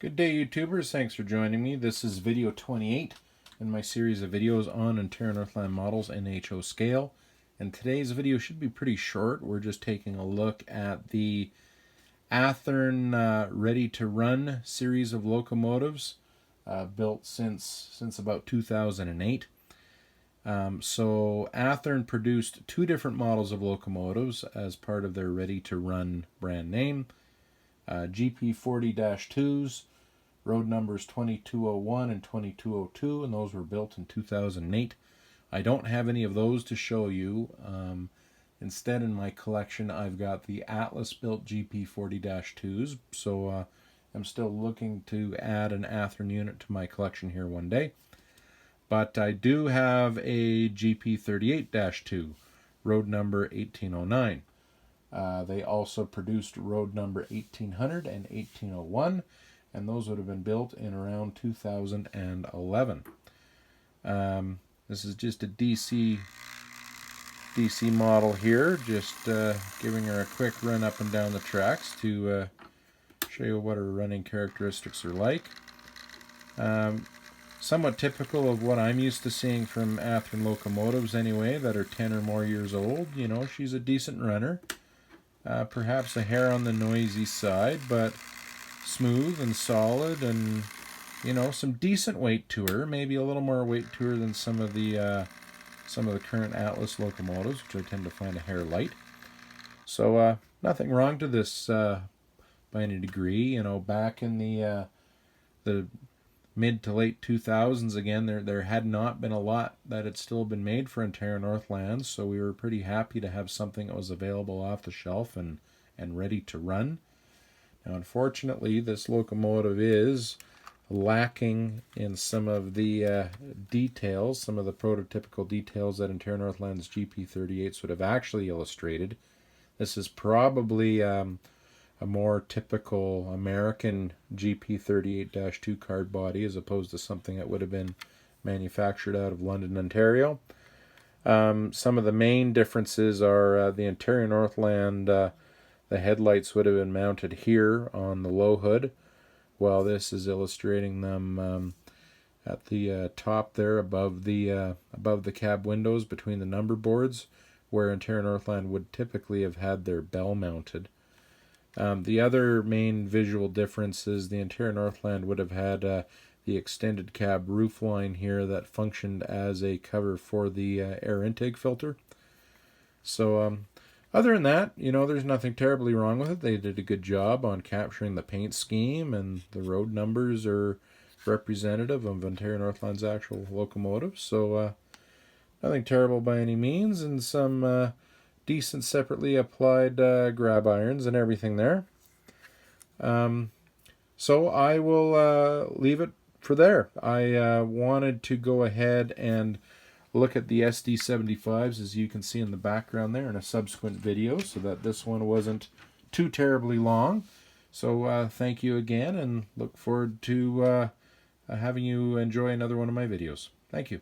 Good day, YouTubers. Thanks for joining me. This is video 28 in my series of videos on Athearn Northland models in HO scale. And today's video should be pretty short. We're just taking a look at the Athearn ready-to-run series of locomotives built since about 2008. So Athearn produced two different models of locomotives as part of their ready-to-run brand name. GP40-2s, road numbers 2201 and 2202, and those were built in 2008. I don't have any of those to show you. Instead, in my collection, I've got the Atlas-built GP40-2s, so I'm still looking to add an Athearn unit to my collection here one day. But I do have a GP38-2, road number 1809. They also produced road number 1800 and 1801, and those would have been built in around 2011. This is just a DC model here, just giving her a quick run up and down the tracks to show you what her running characteristics are like. Somewhat typical of what I'm used to seeing from Athearn locomotives anyway, that are 10 or more years old. You know, she's a decent runner. Perhaps a hair on the noisy side, but smooth and solid, and you know, some decent weight to her. Maybe a little more weight to her than some of the current Atlas locomotives, which I tend to find a hair light. So nothing wrong to this by any degree. You know, back in the mid to late 2000s, again, there had not been a lot that had still been made for Athearn Northland, so we were pretty happy to have something that was available off the shelf and ready to run. Now, unfortunately, this locomotive is lacking in some of the details, some of the prototypical details that Athearn Northland's GP38s would have actually illustrated. This is probably a more typical American GP38-2 card body as opposed to something that would have been manufactured out of London, Ontario. Some of the main differences are the Athearn Northland, the headlights would have been mounted here on the low hood, while this is illustrating them at the top there above the cab windows between the number boards, where Athearn Northland would typically have had their bell mounted. The other main visual difference is the Athearn Northland would have had the extended cab roofline here that functioned as a cover for the air intake filter. So other than that, you know, there's nothing terribly wrong with it. They did a good job on capturing the paint scheme, and the road numbers are representative of Athearn Northland's actual locomotive. So nothing terrible by any means, and some decent separately applied grab irons and everything there. So I will leave it for there. I wanted to go ahead and look at the SD75s, as you can see in the background there, in a subsequent video, so that this one wasn't too terribly long. So thank you again, and look forward to having you enjoy another one of my videos. Thank you.